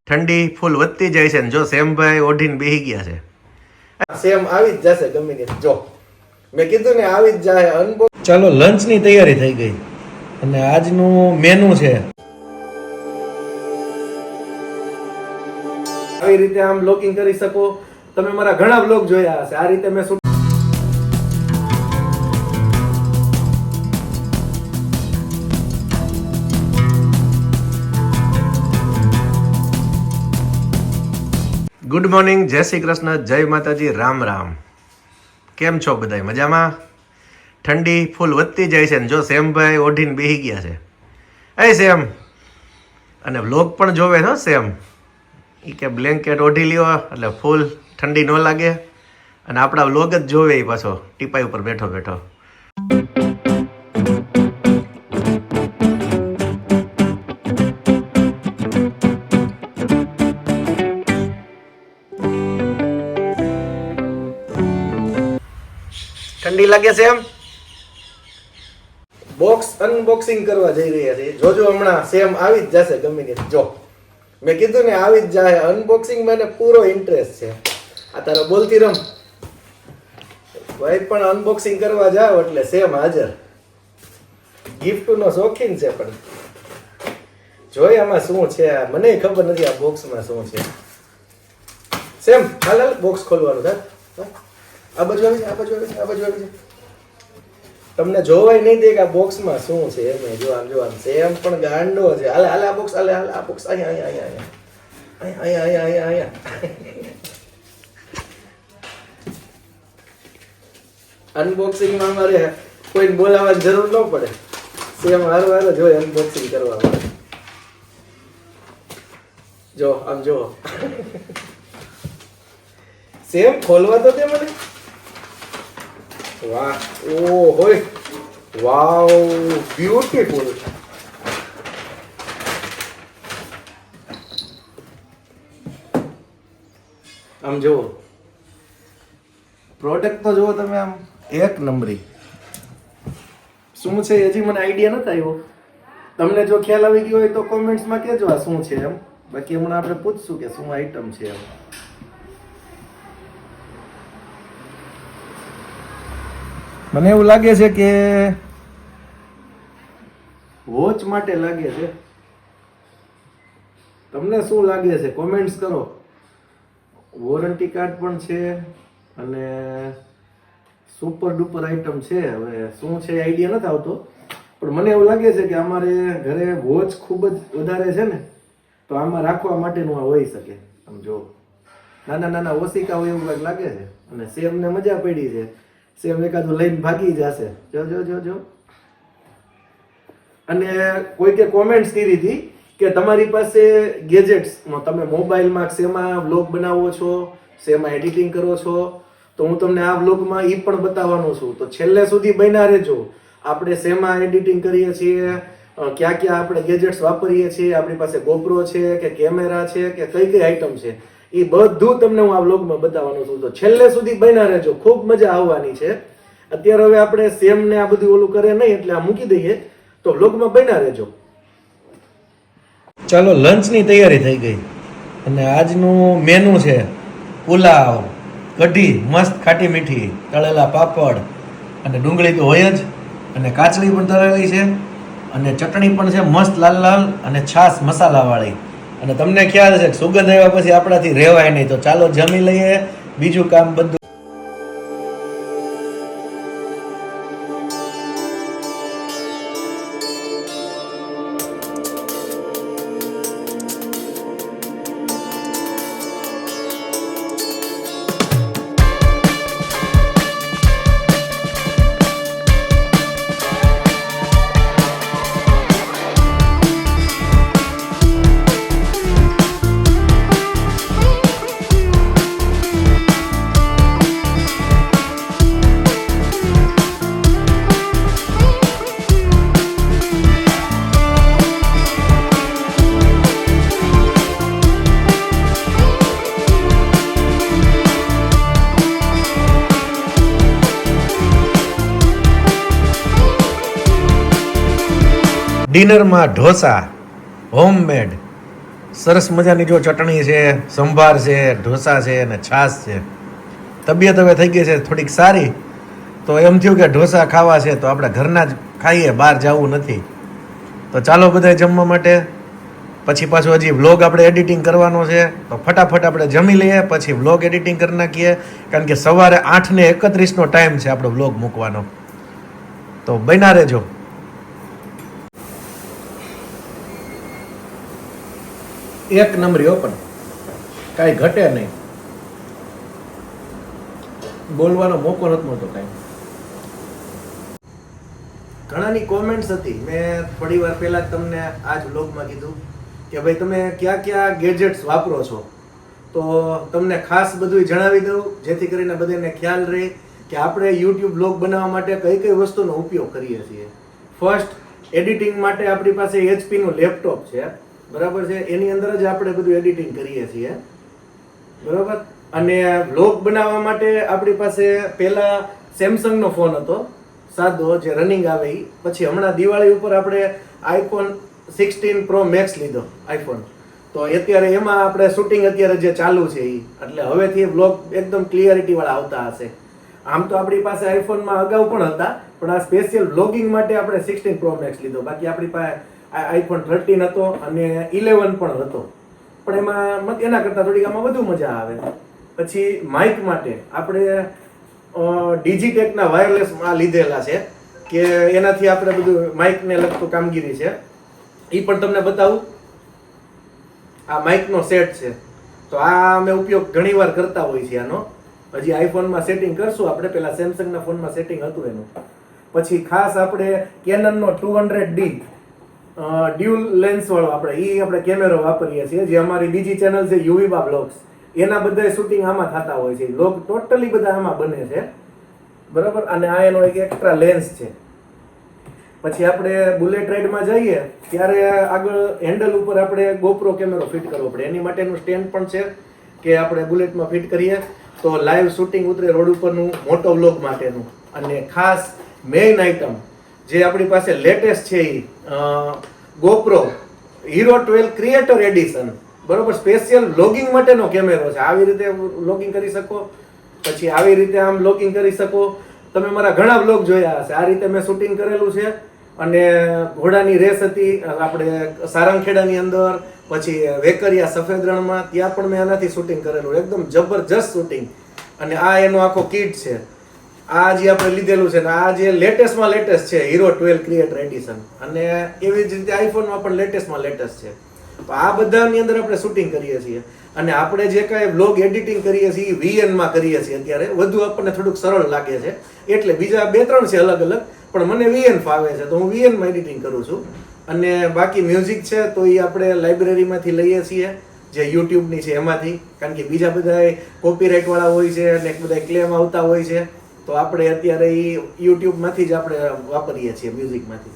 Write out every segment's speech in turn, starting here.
ઠંડી ફૂલ વધતી જાય છે ને જો સેમભાઈ ઓઢીને બેહી ગયા છે. સેમ આવી જ જશે ગમે તે. જો મેં કીધું ને આવી જ જાય. ચાલો લંચ ની તૈયારી થઈ ગઈ અને આજનું મેનુ છે આવી રીતે આમ બ્લોગિંગ કરી શકો તમે. મારા ઘણા બ્લોગ જોયા હશે. આ રીતે મેં ગુડ મોર્નિંગ, જય શ્રી કૃષ્ણ, જય માતાજી, રામ રામ. કેમ છો બધાય? મજામાં? ઠંડી ફૂલ વધતી જાય છે ને જો સેમભાઈ ઓઢીને બેહી ગયા છે. એ સેમ અને વ્લોગ પણ જોવે છે સેમ. એ કે બ્લેન્કેટ ઓઢી લ્યો એટલે ફૂલ ઠંડી ન લાગે અને આપણા વ્લોગ જ જોવે એ પાછો ટીપાઈ ઉપર બેઠો બેઠો. ઠંડી લાગે છે એમ. બોક્સ અનબોક્સિંગ કરવા જઈ રહ્યા છીએ. જોજો હમણાં સેમ આવી જ જશે ગમે તે. જો મેં કીધું ને આવી જ જાય. અનબોક્સિંગ મને પૂરો ઇન્ટરેસ્ટ છે. આ તારો બોલતી રમ ભાઈ પણ અનબોક્સિંગ કરવા જાવ એટલે સેમ હાજર. ગિફ્ટ નો શોખીન છે પણ જોઈ આમાં શું છે મને ખબર નથી. આ બોક્સમાં શું છે? સેમ હાલ બોક્સ ખોલવાનું થાય. આ બાજુ આવી છે, આ બાજુ આવી છે, આ બાજુ આવી છે. તમને જોવાય નહીં દે કે આ બોક્સમાં શું છે. એમ જો આમ જો આમ સેમ પણ ગાંડો છે. હાલે હાલે આ બોક્સ, હાલે હાલે આ બોક્સ. અહીંયા અહીંયા અહીંયા અહીંયા અહીંયા અનબોક્સિંગમાં મારે કોઈને બોલાવવાની જરૂર ન પડે. સેમ હારો હારો જોઈએ અનબોક્સિંગ કરવામાં. જો આમ જો સેમ ખોલવા તો તે મને. વાહ, ઓ હોય, વાવ, બ્યુટીફુલ. આમ જુઓ પ્રોડક્ટ તો જુઓ તમે. આમ એક નંબરી. શું છે હજી મને આઈડિયા નથી આવ્યો. તમને જો ખ્યાલ આવી ગયો હોય તો કોમેન્ટ્સમાં કહેજો આ શું છે એમ. બાકી હમણાં આપણે પૂછશું કે શું આઈટમ છે એમ. મને એવું લાગે છે કે વોચ માટે લાગે છે. તમને શું લાગે છે? કોમેન્ટ્સ કરો. વોરંટી કાર્ડ પણ છે અને સુપર ડુપર આઈટમ છે. હવે શું છે આઈડિયા નથી આવતો પણ મને એવું લાગે છે કે અમારે ઘરે વોચ ખૂબ જ વધારે છે ને તો આમાં રાખવા માટેનું આ હોઈ શકે. આમ જો નાના નાના ઓશિકા હોય એવું કંઈક લાગે છે. અને સેમને મજા પડી છે. સેમ એકાદું લઈને ભાગી જશે. જો જો જો જો. અને કોઈકે કોમેન્ટ્સ કરી હતી કે તમારી પાસે ગેજેટ્સ તમે મોબાઈલમાં શેમાં વ્લોગ બનાવો છો, શેમાં એડિટિંગ કરો છો, તો હું તમને આ વ્લોગમાં એ પણ બતાવવાનો છું. તો છેલ્લે સુધી બન્યા રહેજો. આપણે શેમાં એડિટિંગ કરીએ છીએ, ક્યાં ક્યાં આપણે ગેજેટ્સ વાપરીએ છીએ, આપણી પાસે GoPro છે કે કેમેરા છે કે કઈ કઈ આઈટમ છે, એ બધું તમને હું આ વ્લોગમાં બતાવવાનું છું. તો છેલ્લે સુધી બન્યા રહેજો. ખૂબ મજા આવવાની છે. અત્યારે હવે આપણે સેમ ને આ બધું ઓલું કરે નહીં એટલે આ મૂકી દઈએ. તો વ્લોગમાં બન્યા રહેજો. ચાલો લંચ ની તૈયારી થઈ ગઈ અને આજનું મેનુ છે પુલાવ, કઢી મસ્ત ખાટી મીઠી, તળેલા પાપડ અને ડુંગળી તો હોય જ અને કાચલી પણ તળેલી છે અને ચટણી પણ છે મસ્ત લાલ લાલ અને છાશ મસાલાવાળી. અને તમને ખ્યાલ છે કે સુગંધ આવ્યા પછી આપણાથી રહેવાય નહીં. તો ચાલો જમી લઈએ. બીજું કામ બધું ડિનરમાં ઢોસા હોમમેડ સરસ મજાની જો ચટણી છે, સંભાર છે, ઢોસા છે અને છાશ છે. તબિયત હવે થઈ ગઈ છે થોડીક સારી, તો એમ થયું કે ઢોસા ખાવા છે તો આપણે ઘરના જ ખાઈએ, બહાર જવું નથી. તો ચાલો બધા જમવા માટે. પછી પાછું હજી વ્લોગ આપણે એડિટિંગ કરવાનો છે, તો ફટાફટ આપણે જમી લઈએ, પછી વ્લોગ એડિટિંગ કરી નાખીએ. કારણ કે સવારે 8:31 ટાઈમ છે આપણો વ્લોગ મૂકવાનો. તો બન્યા રહેજો. એક નંબરી ઓપન, કાંઈ ઘટે નહીં, બોલવાનો મોકો નથી મળતો કાંઈ. ઘણાની કોમેન્ટ્સ હતી, મેં થોડી વાર પહેલા તમને આ જ વ્લોગમાં કીધું કે ભાઈ તમે કયા કયા ગેજેટ્સ વાપરો છો, તો તમને ખાસ બધું જણાવી દઉં જેથી કરીને બધાને ખ્યાલ રહે કે આપણે યુટ્યુબ વ્લોગ બનાવવા માટે કઈ કઈ વસ્તુનો ઉપયોગ કરીએ છીએ. ફર્સ્ટ, એડિટિંગ માટે આપણી પાસે HP નું લેપટોપ છે, બરાબર છે, એની અંદર જ આપણે બધું એડિટિંગ કરીએ છીએ, બરાબર. અને વ્લોગ બનાવવા માટે આપણી પાસે પહેલા સેમસંગનો ફોન હતો સાદો, જે રનિંગ આવે એ. પછી હમણાં દિવાળી ઉપર આપણે iPhone 16 Pro Max લીધો આઈફોન, તો અત્યારે એમાં આપણે શૂટિંગ અત્યારે જે ચાલુ છે એ, એટલે હવેથી વ્લોગ એકદમ ક્લિયરિટી વાળા આવતા હશે. આમ તો આપણી પાસે આઈફોનમાં અગાઉ પણ હતા, પણ આ સ્પેશિયલ વ્લોગિંગ માટે આપણે 16 Pro Max લીધો. બાકી આપણી પાસે iPhone 13 હતો અને 11 પણ હતો, પણ એમાં એના કરતાં થોડીક આમાં વધુ મજા આવે. પછી માઇક માટે આપણે ડિજિટેકના વાયરલેસ લીધેલા છે, કે એનાથી આપણે બધું માઇકને લગતું કામગીરી છે, એ પણ તમને બતાવું. આ માઇકનો સેટ છે, તો આ અમે ઉપયોગ ઘણી વાર કરતા હોઈએ છીએ આનો. હજી આઈફોનમાં સેટિંગ કરશું આપણે, પેલા સેમસંગના ફોનમાં સેટિંગ હતું એનું. પછી ખાસ આપણે કેનનનો 200D ડ્યુલ લેન્સ વાળો આપણે કેમેરો વાપરીએ છીએ, જે અમારી બીજી ચેનલ છે યુવીબા બ્લોગ્સ, એના બધા શૂટિંગ આમાં થતા હોય છે. વ્લોગ ટોટલી બધા આમાં બને છે, બરાબર. અને આ એનો એક એક્સ્ટ્રા લેન્સ છે. પછી આપણે બુલેટ રાઇડમાં જઈએ ત્યારે આગળ હેન્ડલ ઉપર આપણે GoPro કેમેરો ફિટ કરવો પડે, એની માટેનું સ્ટેન્ડ પણ છે કે આપણે બુલેટમાં ફિટ કરીએ તો લાઈવ શૂટિંગ ઉતરે રોડ ઉપરનું, મોટો વ્લોગ માટેનું. અને ખાસ મેઇન આઇટમ જે આપણી પાસે લેટેસ્ટ છે એ GoPro Hero 12 ક્રિએટર એડિશન, બરોબર. સ્પેશિયલ વ્લોગિંગ માટેનો કેમેરો છે. આવી રીતે વ્લોગિંગ કરી શકો, પછી આવી રીતે આમ વ્લોગિંગ કરી શકો. તમે મારા ઘણા વ્લોગ જોયા હશે, આ રીતે મેં શૂટિંગ કરેલું છે. અને ઘોડાની રેસ હતી આપણે સારંગખેડાની અંદર, પછી વેકરિયા સફેદ રણમાં, ત્યાં પણ મેં આનાથી શૂટિંગ કરેલું, એકદમ જબરજસ્ત શૂટિંગ. અને આ એનો આખો કિટ છે, આ જે આપણે લીધેલું છે ને, આ જે લેટેસ્ટમાં લેટેસ્ટ છે Hero 12 ક્રિએટર એડિશન. અને એવી જ રીતે આઈફોનમાં પણ લેટેસ્ટમાં લેટેસ્ટ છે. તો આ બધાની અંદર આપણે શૂટિંગ કરીએ છીએ. અને આપણે જે કાંઈ વ્લોગ એડિટિંગ કરીએ છીએ એ VN માં કરીએ છીએ અત્યારે, વધુ આપણને થોડુંક સરળ લાગે છે, એટલે બીજા 2-3 છે અલગ અલગ, પણ મને VN ફાવે છે તો હું VN માં એડિટિંગ કરું છું. અને બાકી મ્યુઝિક છે તો એ આપણે લાઇબ્રેરીમાંથી લઈએ છીએ, જે યુટ્યુબની છે એમાંથી, કારણ કે બીજા બધા કોપીરાઇટ વાળા હોય છે અને બધા ક્લેમ આવતા હોય છે, તો આપણે અત્યારે એ યુટ્યુબમાંથી જ આપણે વાપરીએ છીએ, મ્યુઝિકમાંથી.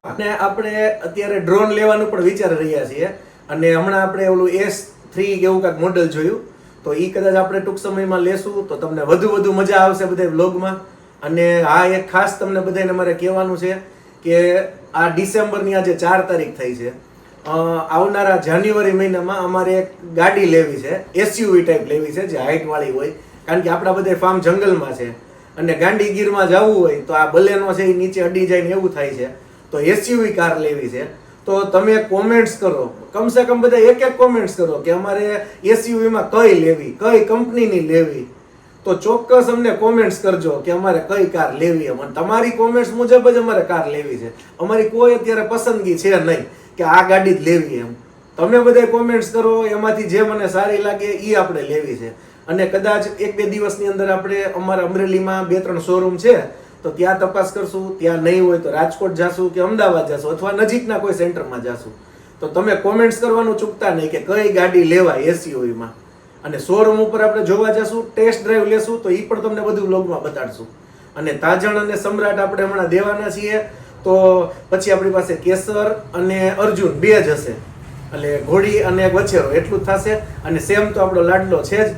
અને આપણે અત્યારે ડ્રોન લેવાનું પણ વિચારી રહ્યા છીએ, અને હમણાં આપણે ઓલું S3 એવું કાંઈક મોડલ જોયું, તો એ કદાચ આપણે ટૂંક સમયમાં લેશું, તો તમને વધુ મજા આવશે બધા વ્લોગમાં. અને આ એક ખાસ તમને બધાને મારે કહેવાનું છે કે આ ડિસેમ્બરની આજે 4 તારીખ થઈ છે, આવનારા જાન્યુઆરી મહિનામાં અમારે એક ગાડી લેવી છે, SUV ટાઈપ લેવી છે, જે હાઇટ વાળી હોય, કારણ કે આપણા બધા ફાર્મ જંગલમાં છે અને ગાંડીગીરમાં જવું હોય તો આ બલેનો છે એ નીચે અડી જાય ને એવું થાય છે, તો SUV કાર લેવી છે. તો તમે કોમેન્ટ્સ કરો, કમસે કમ બધા એક કોમેન્ટ્સ કરો કે અમારે SUV માં કઈ લેવી, કઈ કંપનીની લેવી. તો ચોક્કસ અમને કોમેન્ટ્સ કરજો કે અમારે કઈ કાર લેવી. અને તમારી કોમેન્ટ્સ મુજબ જ અમારે કાર લેવી છે, અમારી કોઈ અત્યારે પસંદગી છે નહીં કે આ ગાડી જ લેવી એમ. તમે બધા કોમેન્ટ્સ કરો, એમાંથી જે મને સારી લાગે એ આપણે લેવી છે. અને કદાચ 1-2 દિવસની અંદર આપણે અમારા અમરેલીમાં 2-3 શોરૂમ છે, તો ત્યાં તપાસ કરશું. ત્યાં નહીં હોય તો રાજકોટ જાશું કે અમદાવાદ જાશું, અથવા નજીકના કોઈ સેન્ટરમાં જાશું. તો તમે કોમેન્ટ્સ કરવાનું ચૂકતા નહીં કે કઈ ગાડી લેવાય SUVમાં. અને શોરૂમ ઉપર આપણે જોવા જશું, ટેસ્ટ ડ્રાઈવ લેશું, તો એ પણ તમને બધું વ્લોગમાં બતાડશું. અને તાજણ અને સમ્રાટ આપણે હમણાં દેવાના છીએ, તો પછી આપણી પાસે કેસર અને અર્જુન 2 જ હશે, એટલે ઘોડી અને વછેરો એટલું જ થશે. અને સેમ તો આપણો લાડલો છે જ.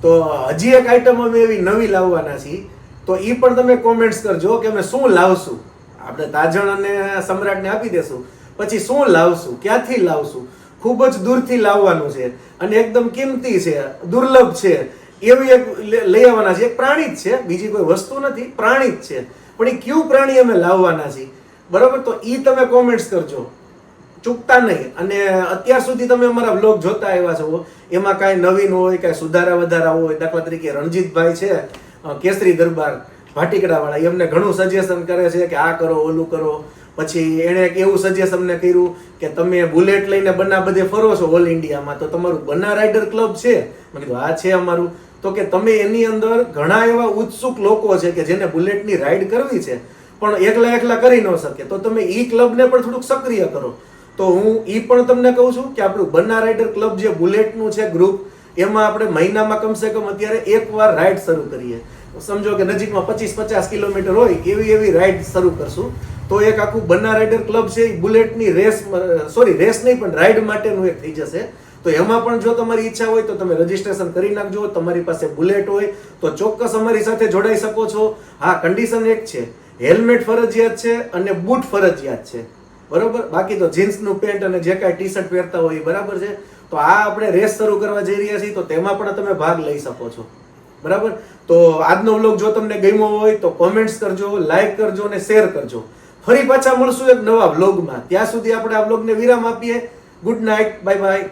તો હજી એક આઈટમ અમે એવી નવી લાવવાના છીએ, તો એ પણ તમે કોમેન્ટ્સ કરજો કે અમે શું લાવશું. આપણે તાજણ અને સમ્રાટને આપી દેશું, પછી શું લાવશું, ક્યાંથી લાવશું, ખૂબ જ દૂરથી લાવવાનું છે અને એકદમ કિંમતી છે, દુર્લભ છે, એવી એક લઈ આવવાના છે. એક પ્રાણી જ છે, બીજી કોઈ વસ્તુ નથી, પ્રાણી જ છે. પણ એ કયું પ્રાણી અમે લાવવાના છીએ, બરાબર? તો ઈ તમે કોમેન્ટ્સ કરજો, ચૂકતા નહીં. અને અત્યાર સુધી તમે અમારા બ્લોગ જોતા આવ્યા છો, એમાં કાંઈ નવીન હોય, કાંઈ સુધારા વધારા હોય, દાખલા તરીકે રણજીતભાઈ છે કેસરી દરબાર ભાટીકડા વાળા, એમને ઘણું સજેશન કરે છે કે આ કરો, ઓલું કરો. પછી એણે એક એવું સજેશન અમને કર્યું કે તમે બુલેટ લઈને બના બધે ફરો છો ઓલ ઇન્ડિયામાં, તો તમારું બના રાઇડર ક્લબ છે? મેં કીધું હા છે અમારું. તો કે તમે એની અંદર ઘણા એવા ઉત્સુક લોકો છે કે જેને બુલેટની રાઈડ કરવી છે પણ એકલા કરી ન શકે, તો તમે ઈ ક્લબને પણ થોડુંક સક્રિય કરો. તો હું ઈ પણ તમને કહું છું કે આપણું બના રાઇડર ક્લબ જે બુલેટનું છે ગ્રુપ, એમાં આપણે મહિનામાં કમસે કમ અત્યારે એકવાર રાઇડ શરૂ કરીએ. સમજો કે નજીકમાં 25-50 કિલોમીટર હોય એવી રાઇડ શરૂ કરશું. તો એક આખું બના રાઇડર ક્લબ છે એ બુલેટની રેસ નહીં પણ રાઇડ માટેનું એક થઈ જશે. તો એમાં પણ જો તમારી ઈચ્છા હોય તો તમે રજીસ્ટ્રેશન કરી નાખજો. તમારી પાસે બુલેટ હોય તો ચોક્કસ અમારી સાથે જોડાઈ શકો છો. હા, કન્ડિશન એક છે, હેલ્મેટ ફરજિયાત છે અને બૂટ ફરજિયાત છે, બરોબર? બાકી તો જીન્સનું પેન્ટ અને જે કાંઈ ટી શર્ટ પહેરતા હોય એ બરાબર છે. તો આ આપણે રેસ શરૂ કરવા જઈ રહ્યા છીએ, તો તેમાં પણ તમે ભાગ લઈ શકો છો, બરાબર? તો આજનો વ્લોગ જો તમને ગમ્યો હોય તો કોમેન્ટ્સ કરજો, લાઈક કરજો અને શેર કરજો. ફરી પાછા મળશું એક નવા વ્લોગમાં. ત્યાં સુધી આપણે આ વ્લોગને વિરામ આપીએ. Good night, bye bye.